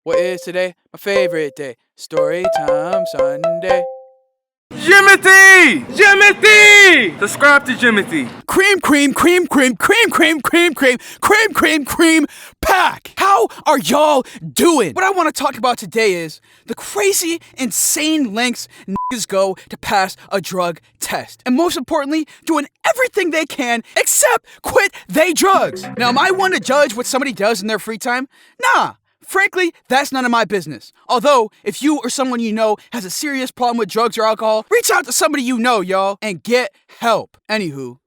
What is today? My favorite day. Story time Sunday. Jimothy! Jimothy! Subscribe to Jimothy. Cream pack! How are y'all doing? What I want to talk about today is the crazy, insane lengths niggas go to pass a drug test. And most importantly, doing everything they can except quit they drugs. Now, am I one to judge what somebody does in their free time? Nah. Frankly, that's none of my business. Although, if you or someone you know has a serious problem with drugs or alcohol, reach out to somebody you know, y'all, and get help. Anywho, who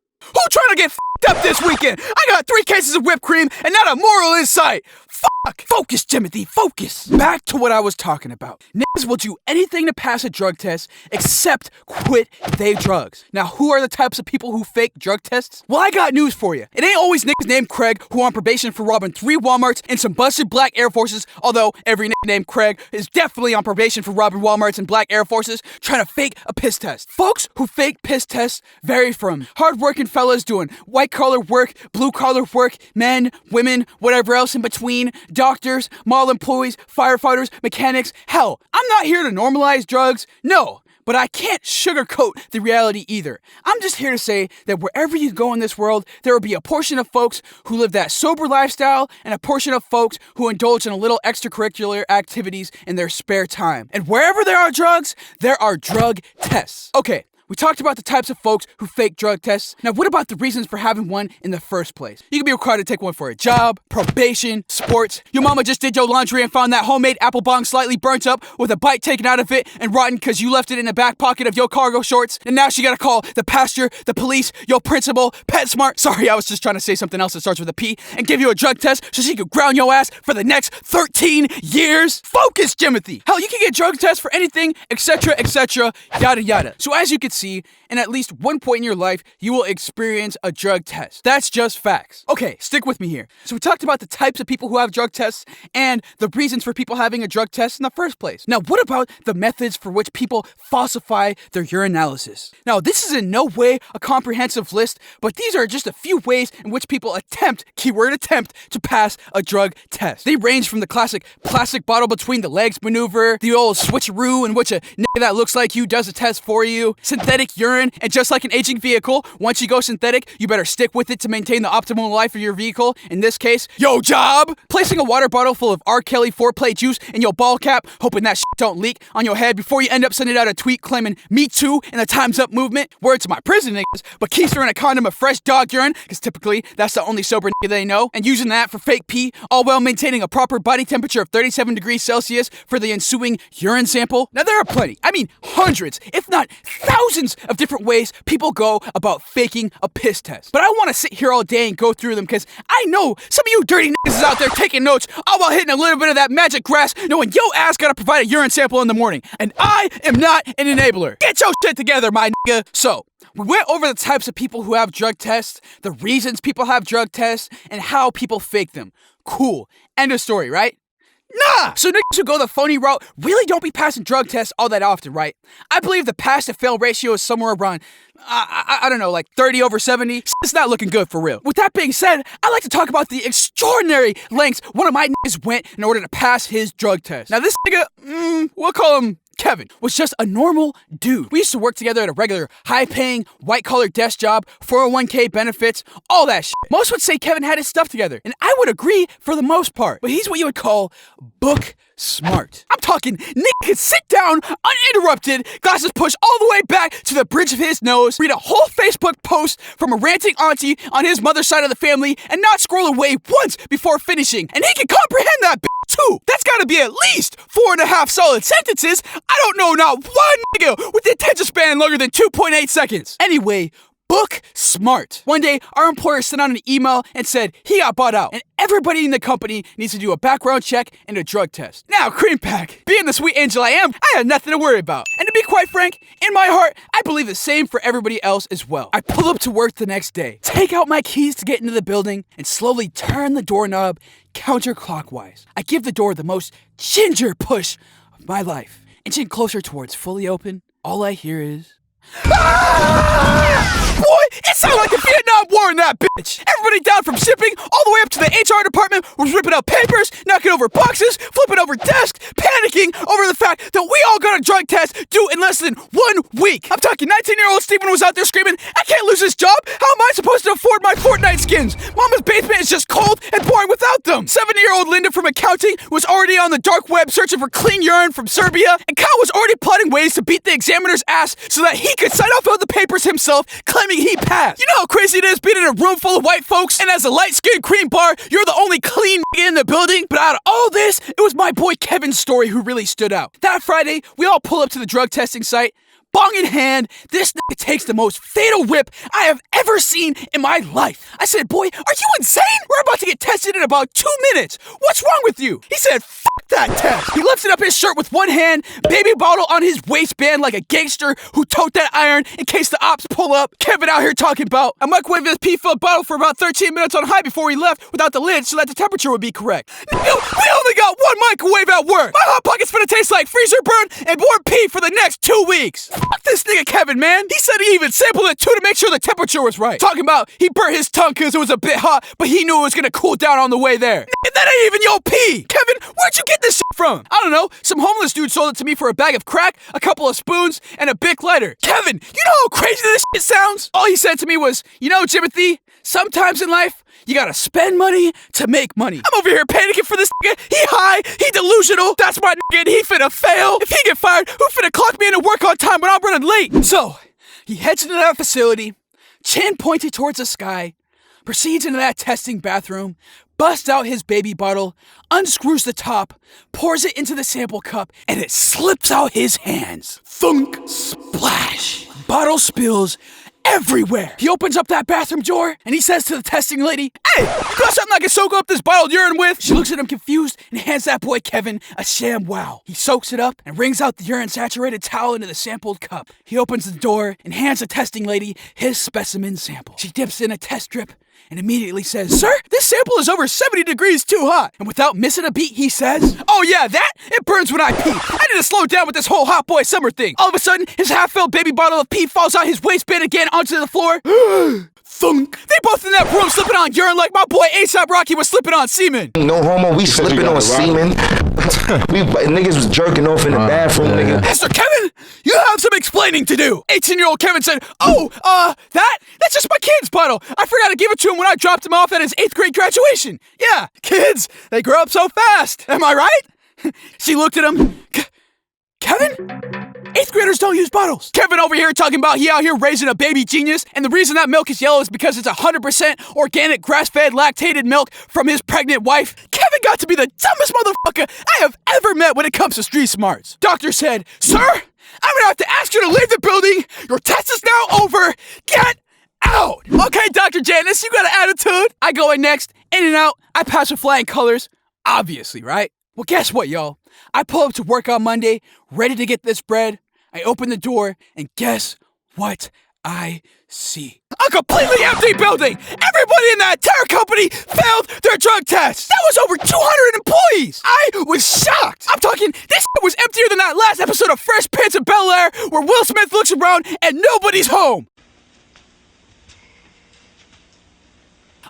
trying to get f***ed up this weekend? I got 3 cases of whipped cream and not a moral in sight. Fuck! Focus, Jimothy, focus! Back to what I was talking about. Niggas will do anything to pass a drug test except quit they drugs. Now, who are the types of people who fake drug tests? Well, I got news for you. It ain't always niggas named Craig who are on probation for robbing 3 Walmarts and some busted black Air Forces, although every nigga named Craig is definitely on probation for robbing Walmarts and black Air Forces trying to fake a piss test. Folks who fake piss tests vary from hard-working fellas doing white-collar work, blue-collar work, men, women, whatever else in between, doctors, mall employees, firefighters, mechanics. Hell, I'm not here to normalize drugs, no, but I can't sugarcoat the reality either. I'm just here to say that wherever you go in this world, there will be a portion of folks who live that sober lifestyle and a portion of folks who indulge in a little extracurricular activities in their spare time. And wherever there are drugs, there are drug tests. Okay. We talked about the types of folks who fake drug tests. Now, what about the reasons for having one in the first place? You can be required to take one for a job, probation, sports. Your mama just did your laundry and found that homemade apple bong slightly burnt up with a bite taken out of it and rotten because you left it in the back pocket of your cargo shorts. And now she gotta call the pastor, the police, your principal, PetSmart. Sorry, I was just trying to say something else that starts with a P. And give you a drug test so she could ground your ass for the next 13 years. Focus, Jimothy. Hell, you can get drug tests for anything, etc., yada yada. So as you can see, in at least one point in your life, you will experience a drug test. That's just facts. Okay, stick with me here. So we talked about the types of people who have drug tests and the reasons for people having a drug test in the first place. Now, what about the methods for which people falsify their urinalysis? Now, this is in no way a comprehensive list, but these are just a few ways in which people attempt, keyword attempt, to pass a drug test. They range from the classic plastic bottle between the legs maneuver, the old switcheroo in which a nigga that looks like you does a test for you, synthetic urine, and just like an aging vehicle, once you go synthetic, you better stick with it to maintain the optimal life of your vehicle. In this case, yo job! Placing a water bottle full of R. Kelly foreplay juice in your ball cap, hoping that shit don't leak on your head before you end up sending out a tweet claiming me too in the Time's Up movement. Word to my prison niggas, but keister in a condom of fresh dog urine, because typically that's the only sober nigga they know, and using that for fake pee, all while maintaining a proper body temperature of 37 degrees Celsius for the ensuing urine sample. Now there are plenty, I mean hundreds, if not thousands of different ways people go about faking a piss test. But I want to sit here all day and go through them because I know some of you dirty niggas is out there taking notes all while hitting a little bit of that magic grass knowing yo ass gotta provide a urine sample in the morning. And I am not an enabler. Get your shit together, my nigga. So, we went over the types of people who have drug tests, the reasons people have drug tests, and how people fake them. Cool. End of story, right? Nah! So niggas who go the phony route really don't be passing drug tests all that often, right? I believe the pass to fail ratio is somewhere around, I don't know, like 30 over 70. It's not looking good for real. With that being said, I like to talk about the extraordinary lengths one of my niggas went in order to pass his drug test. Now this nigga, we'll call him Kevin, was just a normal dude. We used to work together at a regular, high-paying, white-collar desk job, 401k benefits, all that shit. Most would say Kevin had his stuff together, and I would agree for the most part. But he's what you would call book smart. I'm talking, Nick could sit down, uninterrupted, glasses pushed all the way back to the bridge of his nose, read a whole Facebook post from a ranting auntie on his mother's side of the family, and not scroll away once before finishing. And he can comprehend that too. That's gotta be at least 4.5 solid sentences. I don't know not one nigga with the attention span longer than 2.8 seconds. Anyway, book smart. One day, our employer sent out an email and said he got bought out, and everybody in the company needs to do a background check and a drug test. Now, Cream Pack, being the sweet angel I am, I had nothing to worry about. And to be quite frank, in my heart, I believe the same for everybody else as well. I pull up to work the next day, take out my keys to get into the building, and slowly turn the doorknob counterclockwise. I give the door the most ginger push of my life. Inching closer towards fully open, all I hear is, Boy, it sounded like the Vietnam War in that bitch. Everybody down from shipping all the way up to the HR department was ripping out papers, knocking over boxes, flipping over desks, panicking over the fact that we all got a drug test due in less than 1 week. I'm talking 19-year-old Steven was out there screaming, I can't lose this job. How am I supposed to afford my Fortnite skins? Mama's basement is just cold and boring without them. 70-year-old Linda from accounting was already on the dark web searching for clean urine from Serbia, and Kyle was already plotting ways to beat the examiner's ass so that he could sign off on the papers himself, claiming he passed. You know how crazy it is being in a room full of white folks, and as a light-skinned cream bar, you're the only clean in the building? But out of all this, it was my boy Kevin's story who really stood out. That Friday, we all pull up to the drug testing site. Bong in hand, this nigga takes the most fatal whip I have ever seen in my life. I said, boy, are you insane? We're about to get tested in about 2 minutes. What's wrong with you? He said, fuck that test. He lifted up his shirt with one hand, baby bottle on his waistband like a gangster who tote that iron in case the ops pull up. Kevin out here talking about, I microwaved this Phillip bottle for about 13 minutes on high before we left without the lid so that the temperature would be correct. Nigga, we only got one microwave at work. My hot pocket's gonna taste like freezer burn and warm pee for the next 2 weeks. Fuck this nigga Kevin, man. He said he even sampled it too to make sure the temperature was right. Talking about he burnt his tongue because it was a bit hot, but he knew it was gonna cool down on the way there. Nigga, that ain't even your pee. Kevin, where'd you get this shit from? I don't know. Some homeless dude sold it to me for a bag of crack, a couple of spoons, and a Bic lighter. Kevin, you know how crazy this shit sounds? All he said to me was, you know, Jimothy, sometimes in life, you gotta spend money to make money. I'm over here panicking for this nigga. He high, he delusional. That's my nigga and he finna fail. If he get fired, who finna clock me into work on time when I'm running late? So, he heads into that facility, chin pointed towards the sky, proceeds into that testing bathroom, busts out his baby bottle, unscrews the top, pours it into the sample cup, and it slips out his hands. Thunk, splash. Bottle spills everywhere. He opens up that bathroom door and he says to the testing lady, hey, you got something I can soak up this bottled urine with? She looks at him confused and hands that boy Kevin a sham wow. He soaks it up and wrings out the urine-saturated towel into the sampled cup. He opens the door and hands the testing lady his specimen sample. She dips in a test strip and immediately says, sir, this sample is over 70 degrees too hot. And without missing a beat, he says, oh yeah, that? It burns when I pee. I need to slow down with this whole hot boy summer thing. All of a sudden, his half-filled baby bottle of pee falls out his waistband again onto the floor. Thunk. They both in that room slipping on urine like my boy A$AP Rocky was slipping on semen. No homo, we slipping on semen. Niggas was jerking off in the bathroom, nigga. Mr. Kevin, you have some explaining to do. 18-year-old Kevin said, oh, that's just my kid's bottle. I forgot to give it to him when I dropped him off at his 8th grade graduation. Yeah, kids, they grow up so fast. Am I right? She looked at him. Kevin? 8th graders don't use bottles. Kevin over here talking about he out here raising a baby genius, and the reason that milk is yellow is because it's 100% organic grass-fed lactated milk from his pregnant wife. Kevin got to be the dumbest motherfucker I have ever met when it comes to street smarts. Doctor said, sir, I'm gonna have to ask you to leave the building. Your test is now over. Get out. Okay, Dr. Janice, you got an attitude. I go in next, in and out. I pass with flying colors. Obviously, right? Well, guess what, y'all? I pull up to work on Monday, ready to get this bread. I open the door, and guess what I see? A completely empty building! Everybody in that entire company failed their drug test! That was over 200 employees! I was shocked! I'm talking, this was emptier than that last episode of Fresh Prince of Bel-Air where Will Smith looks around and nobody's home!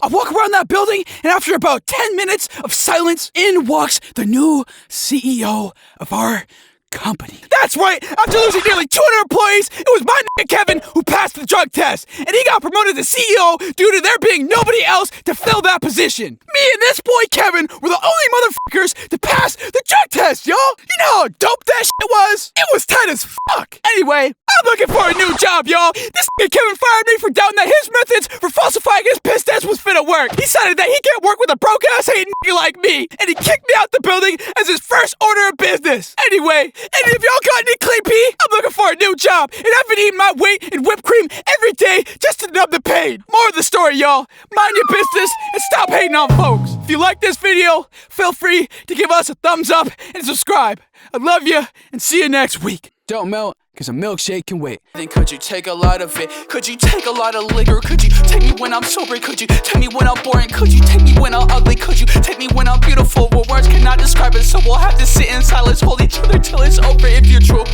I walk around that building, and after about 10 minutes of silence, in walks the new CEO of our company. That's right! After losing nearly 200 employees, it was my nigga Kevin who passed the drug test, and he got promoted to CEO due to there being nobody else to fill that position. Me and this boy Kevin were the only motherfuckers to pass the drug test, y'all! You know how dope that shit was? It was tight as fuck! Anyway, I'm looking for a new job, y'all! This nigga Kevin fired me for doubting that his methods for falsifying his piss test was finna work. He decided that he can't work with a broke-ass hating nigga like me, and he kicked me out the building as his first order of business. Anyway, and if y'all got any clean pee, I'm looking for a new job, and I've been eating my weight in whipped cream every day just to numb the pain. More of the story, y'all. Mind your business and stop hating on folks. If you like this video, feel free to give us a thumbs up and subscribe. I love you, and see you next week. Don't melt, cause a milkshake can wait. Then could you take a lot of it? Could you take a lot of liquor? Could you take me when I'm sober? Could you take me when I'm boring? Could you take me when I'm ugly? Could you take me when I'm beautiful? Well, words cannot describe it, so we'll have to sit in silence, hold each other till it's over. If you're true,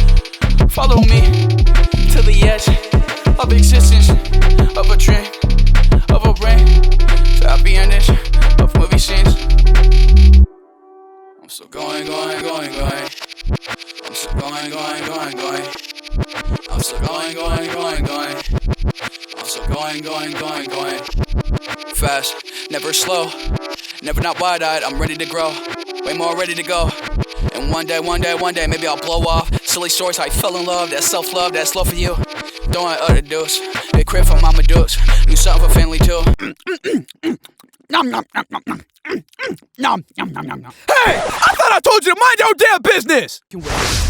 follow me to the end. edge of existence, of a dream, of a ring, to happy endings of movie scenes. I'm still going. I'm still going. I'm still going. I'm still going. Fast, never slow, never not wide-eyed. I'm ready to grow, way more ready to go. And one day, maybe I'll blow off. Silly stories, how I fell in love, that's self-love, that's love for you. Don't want other dudes, big crib for Mama Dukes, do something for family too. Nom nom nom nom nom. Nom nom nom nom nom. Hey, I thought I told you to mind your damn business.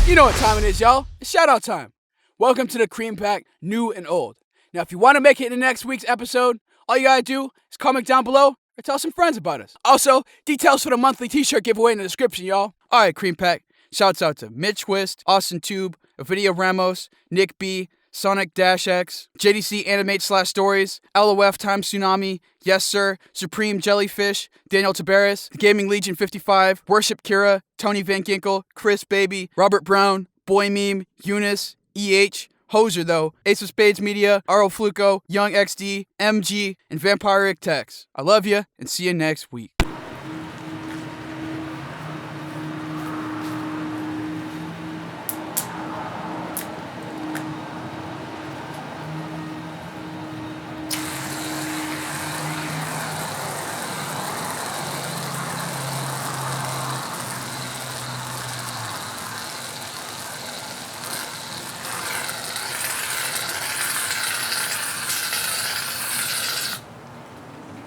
You know what time it is, y'all. It's shout out time. Welcome to the Cream Pack, new and old. Now, if you want to make it in the next week's episode, all you gotta do is comment down below or tell some friends about us. Also, details for the monthly t-shirt giveaway in the description, y'all. Alright, Cream Pack. Shouts out to Mitch Twist, Austin Tube, Ovidia Ramos, Nick B, Sonic-X, JDC Animate/Stories, LOF Time Tsunami, Yes Sir, Supreme Jellyfish, Daniel Tabaris, The Gaming Legion 55, Worship Kira, Tony Van Ginkle, Chris Baby, Robert Brown, Boy Meme, Eunice, EH, Hoser though, Ace of Spades Media, Aro Fluco, Young XD, MG, and Vampiric Tex. I love you and see you next week.